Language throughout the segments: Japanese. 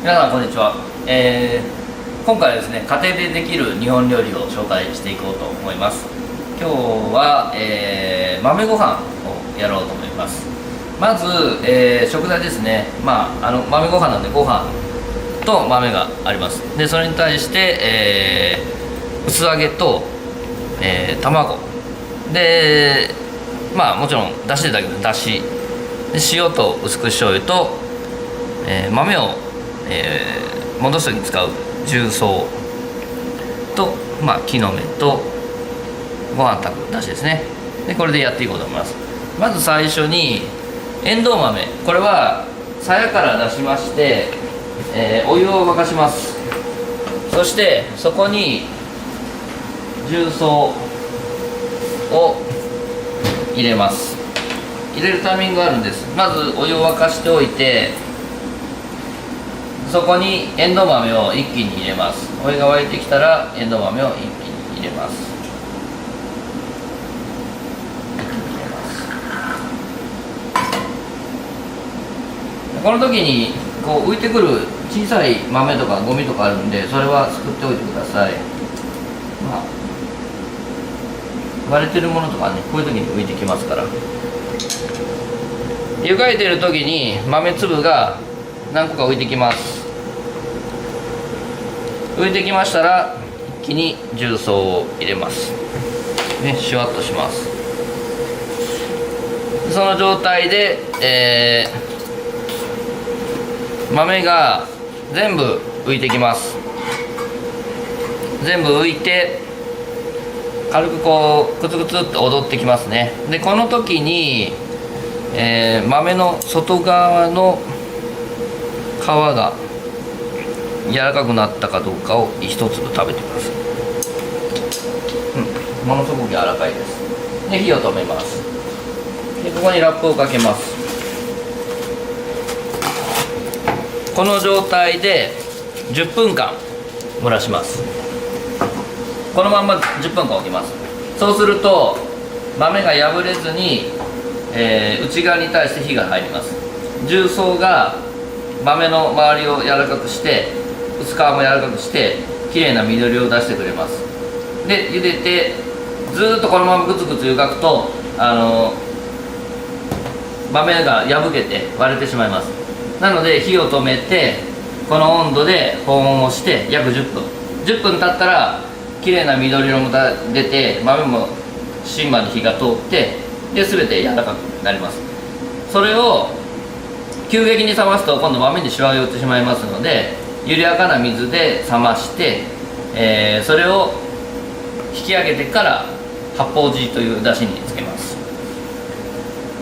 皆さんこんにちは。今回はですね、家庭でできる日本料理を紹介していこうと思います。今日は、豆ご飯をやろうと思います。まず、食材ですね。豆ご飯なんでご飯と豆があります。でそれに対して、薄揚げと、卵で、もちろんだしだけどだしで、塩と薄口醤油と、豆を戻す時に使う重曹と、木の芽とご飯炊くだしですね。でこれでやっていこうと思います。まず最初にエンドウ豆、これは鞘から出しまして、お湯を沸かします。そしてそこに重曹を入れます。入れるタイミングがあるんです。まずお湯を沸かしておいて、そこにエンドウ豆を一気に入れます。お湯が沸いてきたらエンドウ豆を一気に入れます。この時にこう浮いてくる小さい豆とかゴミとかあるんで、それはすくっておいてください。割れてるものとかね、こういう時に浮いてきますから。湯がいてる時に豆粒が何個か浮いてきます。浮いてきましたら一気に重曹を入れますね。シュワッとします。その状態で、豆が全部浮いてきます。全部浮いて軽くこうクツクツって踊ってきますね。でこの時に、豆の外側の皮が柔らかくなったかどうかを一粒食べてください。ものすごく柔らかいです。で火を止めます。でここにラップをかけます。この状態で10分間蒸らします。このまま10分間置きます。そうすると豆が破れずに、内側に対して火が入ります。重曹が豆の周りを柔らかくして、薄皮も柔らかくしてきれいな緑を出してくれます。で茹でてずっとこのままグツグツ湯がくと豆が破けて割れてしまいます。なので火を止めてこの温度で保温をして約10分経ったらきれいな緑色も出て豆も芯まで火が通ってで全て柔らかくなります。それを急激に冷ますと今度豆にシワが寄ってしまいますので、緩やかな水で冷まして、それを引き上げてから八方地という出汁につけます。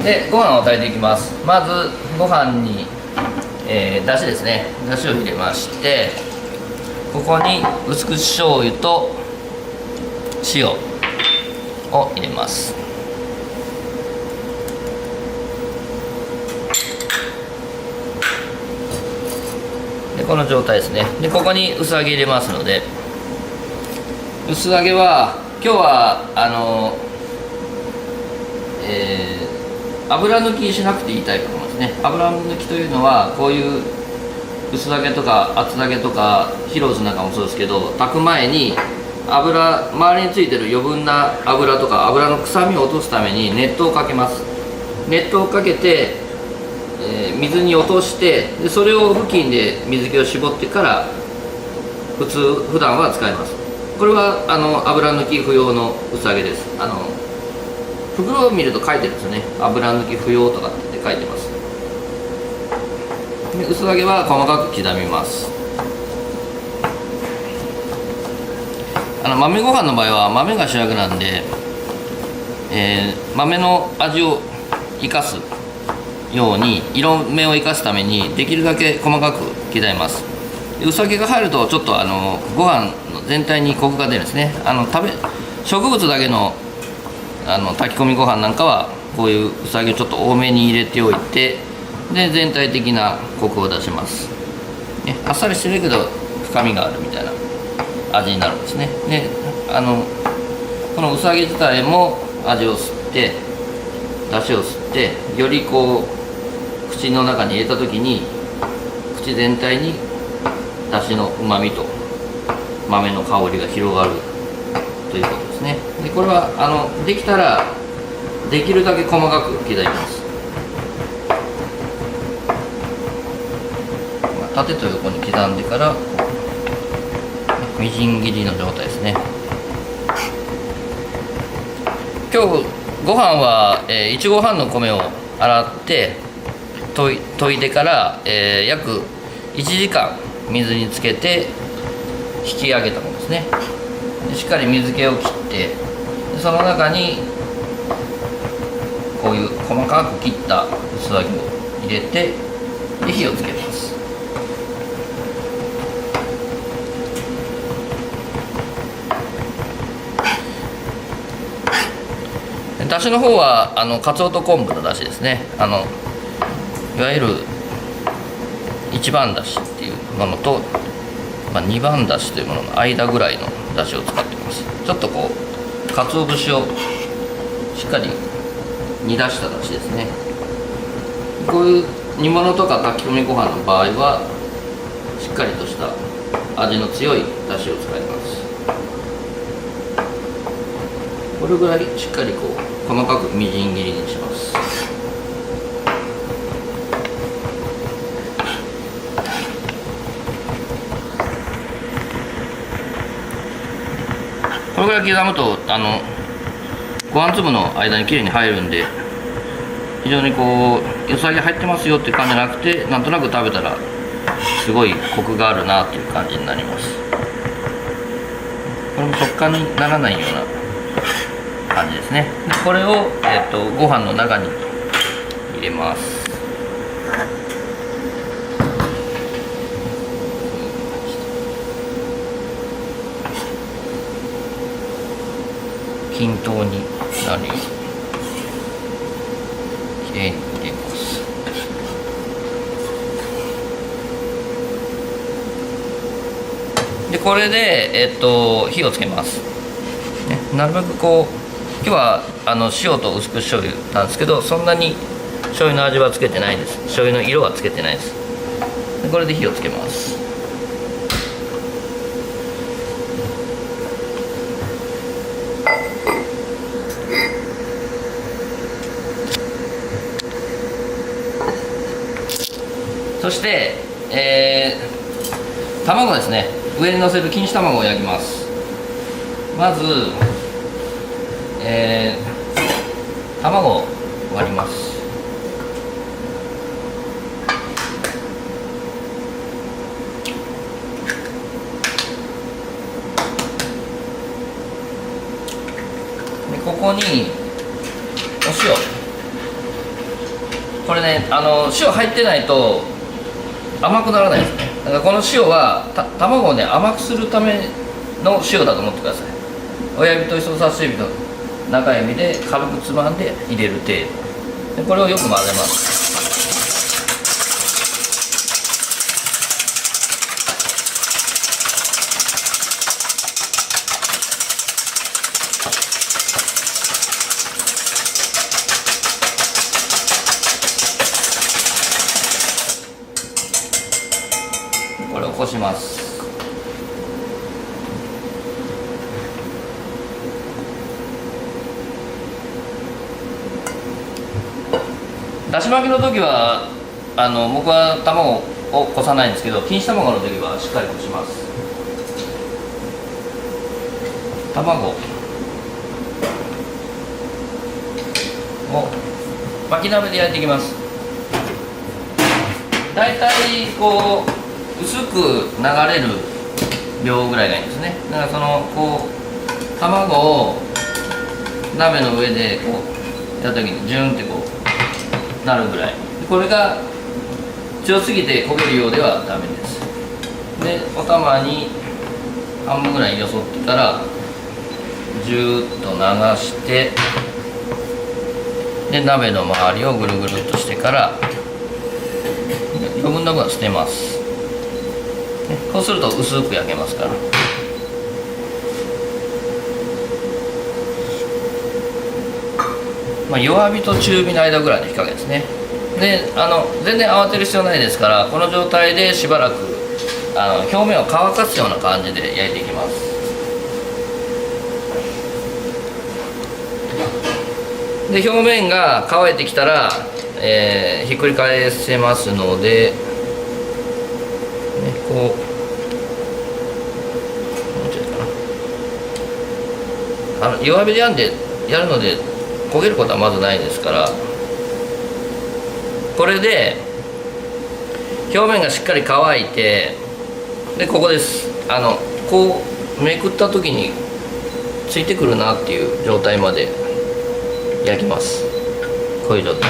でご飯を炊いていきます。まずご飯に、出汁ですね。出汁を入れまして、ここに薄口醤油と塩を入れます。でこの状態ですね。でここに薄揚げ入れますので、薄揚げは今日は油抜きしなくていいタイプのものですね。油抜きというのはこういう薄揚げとか厚揚げとかヒローズなんかもそうですけど、炊く前に周りについてる余分な油とか油の臭みを落とすために熱湯をかけます。熱湯をかけて、水に落として、でそれを布巾で水気を絞ってから普段は使います。これは油抜き不要の薄揚げです。袋を見ると書いてるんですよね。油抜き不要とかって書いてます。で薄揚げは細かく刻みます。豆ご飯の場合は豆が主役なんで、豆の味を生かすように色目を生かすためにできるだけ細かく刻みます。で薄揚げが入るとちょっとご飯の全体にコクが出るんですね。植物だけの炊き込みご飯なんかはこういう薄揚げをちょっと多めに入れておいて、で全体的なコクを出します、ね、あっさりしてるけど深みがあるみたいな味になるんですね。でこの薄揚げ自体も味を吸って出汁を吸って、よりこう口の中に入れた時に口全体にだしのうまみと豆の香りが広がるということですね。でこれはできたらできるだけ細かく刻みます。縦と横に刻んでからみじん切りの状態ですね。今日ご飯は、1合半の米を洗って溶いてから、約1時間水につけて引き上げたものですね。でしっかり水気を切って、その中にこういう細かく切った薄揚げを入れて、で火をつけます。だしの方はかつおと昆布のだしですね。いわゆる一番だしっていうものと、二番だしというものの間ぐらいのだしを使っています。ちょっとこうかつお節をしっかり煮出しただしですね。こういう煮物とか炊き込みご飯の場合はしっかりとした味の強いだしを使います。これぐらいしっかりこう細かくみじん切りにします。これぐらい刻むとご飯粒の間にきれいに入るんで、非常にこうよさげ入ってますよっていう感じじゃなくて、なんとなく食べたらすごいコクがあるなっていう感じになります。これも食感にならないような感じですね。でこれを、ご飯の中に入れます。均等になるようにきれいに入れます。でこれで、火をつけます、ね。なるべくこう今日は塩と薄口醤油なんですけど、そんなに醤油の味はつけてないです。醤油の色はつけてないです。でこれで火をつけます。そして、卵ですね。上にのせる錦糸卵を焼きます。まず、卵を割ります。でここにお塩。これね、塩入ってないと甘くならないですね。だからこの塩は卵をね甘くするための塩だと思ってください。親指と人差し指と中指で軽くつまんで入れる程度で、これをよく混ぜます。これをこします。だし巻きの時は僕は卵をこさないんですけど、錦糸卵の時はしっかりこします。卵を巻き鍋で焼いていきます。だいたいこう薄く流れる量ぐらいがいいんですね。だからこう卵を鍋の上でこうやった時にジュンってこうなるぐらい。これが強すぎて焦げるようではダメです。でお玉に半分ぐらいよそってからジューッと流して、で鍋の周りをぐるぐるっとしてから余分な分は捨てます。こうすると薄く焼けますから。弱火と中火の間ぐらいの火加減ですね。で全然慌てる必要ないですから、この状態でしばらく表面を乾かすような感じで焼いていきます。で表面が乾いてきたら、ひっくり返せますので、ね、こうもうちょいかな、弱火でやるので焦げることはまずないですから、これで表面がしっかり乾いて、でここです。こうめくった時についてくるなっていう状態まで焼きます。こういう状態、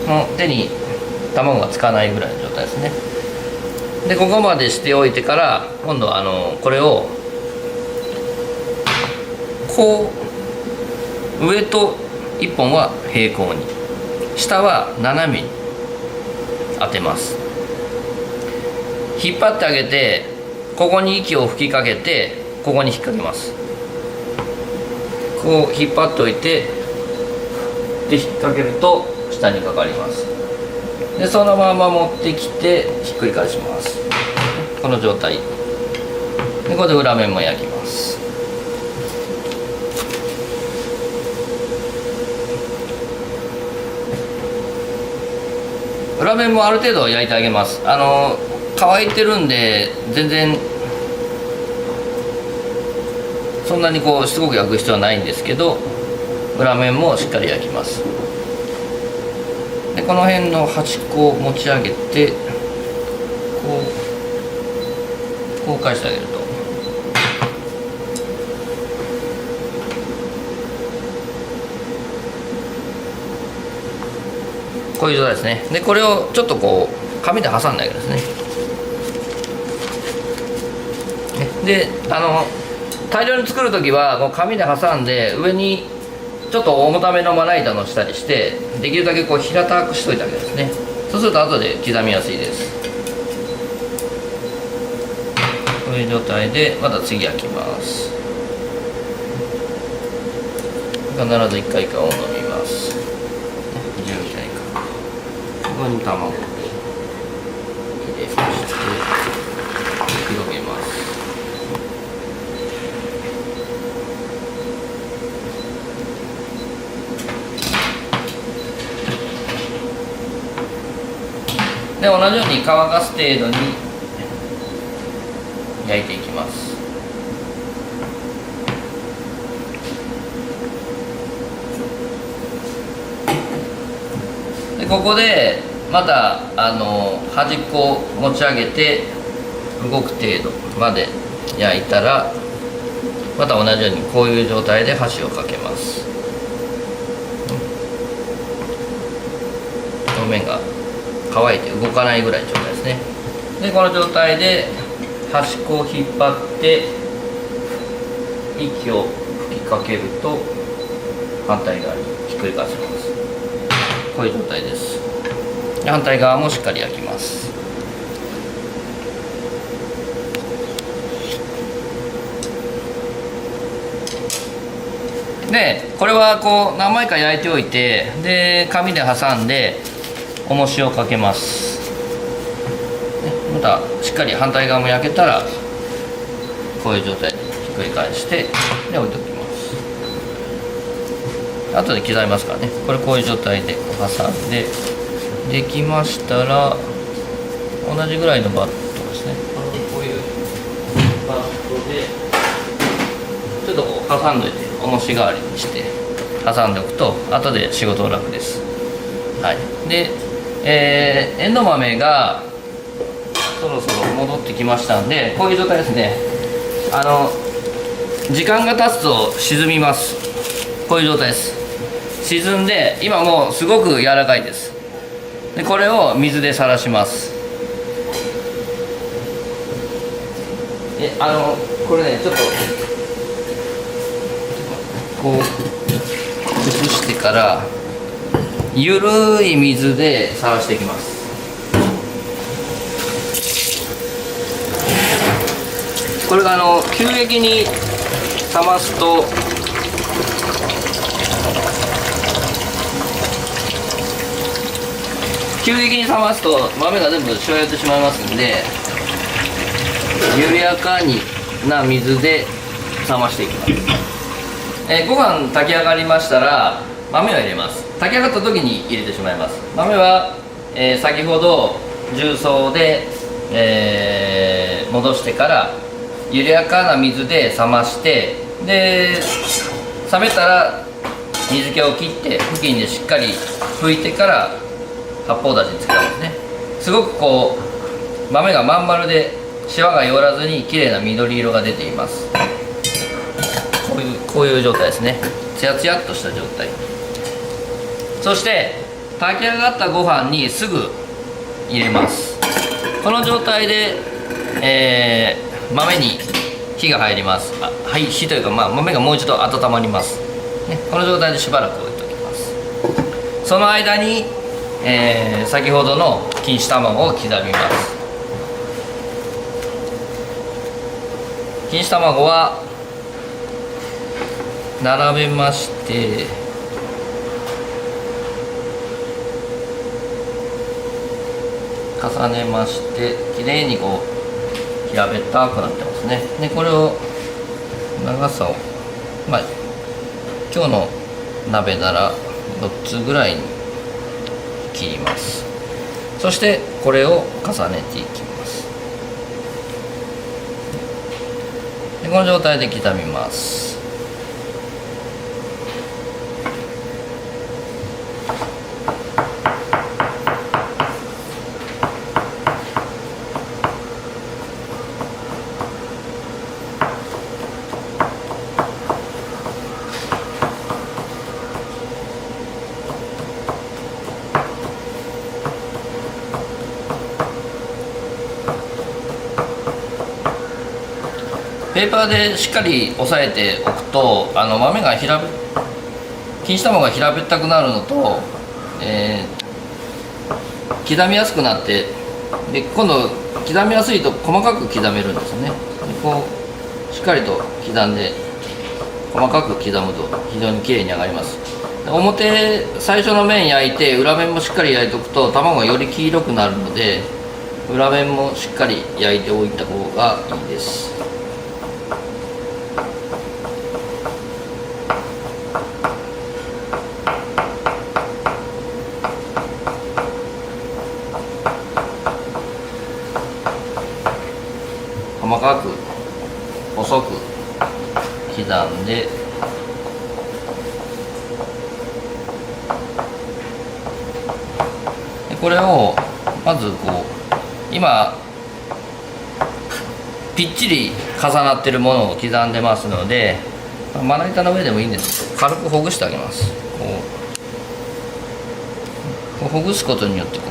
もう手に卵がつかないぐらいの状態ですね。でここまでしておいてから、今度はこれをこう上と1本は平行に、下は斜めに当てます。引っ張ってあげて、ここに息を吹きかけて、ここに引っ掛けます。こう引っ張っておいて、で引っ掛けると下にかかります。でそのまま持ってきてひっくり返します。この状態でこれで裏面も焼きます。裏面もある程度焼いてあげます。乾いてるんで全然そんなにこうすごく焼く必要はないんですけど、裏面もしっかり焼きます。でこの辺の端っこを持ち上げて、こう返してあげると、こういう状態ですね。でこれをちょっとこう紙で挟んであげるんですね。で大量に作る時はこう紙で挟んで、上にちょっと重ためのまな板の下にして、できるだけこう平たくしといてあげるんですね。そうすると後で刻みやすいです。こういう状態でまた次焼きます。必ず1回顔を飲みます。12回か。ここに卵を入れまして広げます。で同じように乾かす程度に焼いていきます。でここでまた端っこを持ち上げて動く程度まで焼いたら、また同じようにこういう状態で箸をかけます。表面が乾いて動かないぐらいの状態ですね。でこの状態で端っこを引っ張って息を吹きかけると反対側にひっくり返せます。こういう状態です。反対側もしっかり焼きます。でこれはこう何枚か焼いておいて、で紙で挟んで重しをかけます。またしっかり反対側も焼けたらこういう状態でひっくり返してで置いておきます。後で刻みますからね。これこういう状態で挟んでできましたら、同じぐらいのバットですね。こういうバットでちょっとこう挟んどいて、重し代わりにして挟んでおくと後で仕事楽です。はい。で、エンドウ豆がそろそろ戻ってきましたんで、こういう状態ですね。時間が経つと沈みます。こういう状態です。沈んで今もうすごく柔らかいです。でこれを水でさらします。これね、ちょっとこう崩してからゆるい水でさらしていきます。これが急激に冷ますと豆が全部しわ寄ってしまいますんで、緩やかな水で冷ましていきます。ご飯炊き上がりましたら豆を入れます。炊き上がった時に入れてしまいます。豆は、先ほど重曹で、戻してから緩やかな水で冷まして、で冷めたら水気を切って布巾でしっかり拭いてから発泡だしにつけたんですね。すごくこう豆がまん丸でシワが寄らずに綺麗な緑色が出ています。こういう状態ですね。ツヤツヤっとした状態。そして炊き上がったご飯にすぐ入れます。この状態で、豆に火が入ります。火というか、豆がもう一度温まります、ね、この状態でしばらく置いておきます。その間に、先ほどの錦糸卵を刻みます。錦糸卵は並べまして、重ねましてきれいにこう平べったくなってますね。でこれを長さを今日の鍋なら4つぐらいに切ります。そしてこれを重ねていきます。でこの状態で刻みます。ペーパーでしっかり押さえておくと豆が錦糸卵が平べったくなるのと、刻みやすくなって、で今度刻みやすいと細かく刻めるんですよね。でこうしっかりと刻んで細かく刻むと非常にきれいに揚がります。最初の面焼いて裏面もしっかり焼いておくと卵がより黄色くなるので、裏面もしっかり焼いておいた方がいいです。細かく細く刻んで、これをまずこう今ぴっちり重なってるものを刻んでますので、まな板の上でもいいんですけど軽くほぐしてあげます。こうほぐすことによってこ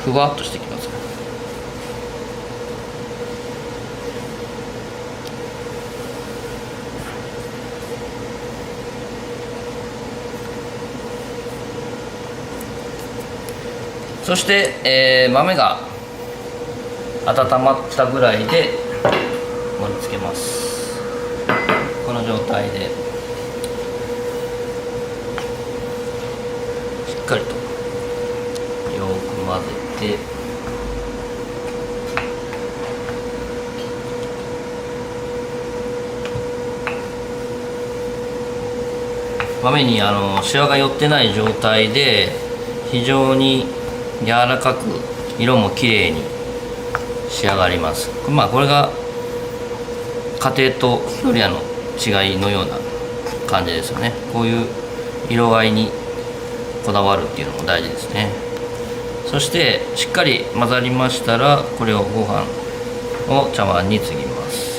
うふわっとしてきます。そして、豆が温まったぐらいで盛り付けます。この状態でしっかりとよく混ぜて、豆にシワが寄ってない状態で非常に柔らかく色もきれいに仕上がります。これが家庭とドリアの違いのような感じですよね。こういう色合いにこだわるっていうのも大事ですね。そしてしっかり混ざりましたらこれをご飯を茶碗に継ぎます。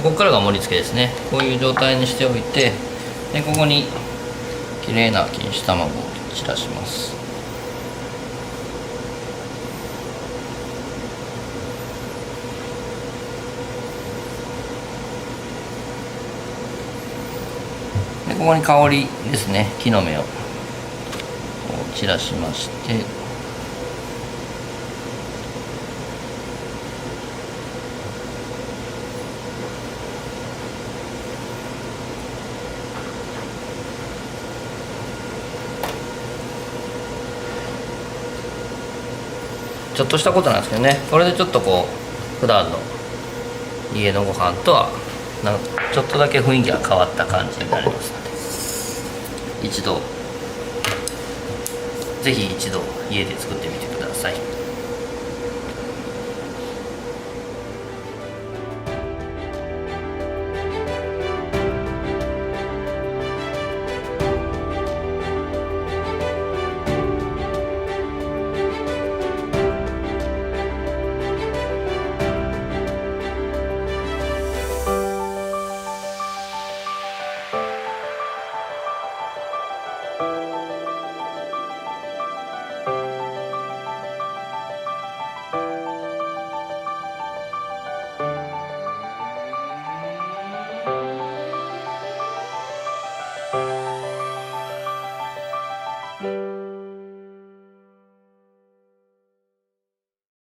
ここからが盛り付けですね。こういう状態にしておいて、でここにきれいな錦糸卵を散らします。でここに香りですね、木の芽を散らしまして、ちょっとしたことなんですけどね、これでちょっとこう普段の家のご飯とはちょっとだけ雰囲気が変わった感じになりますので、ぜひ一度家で作ってみてください。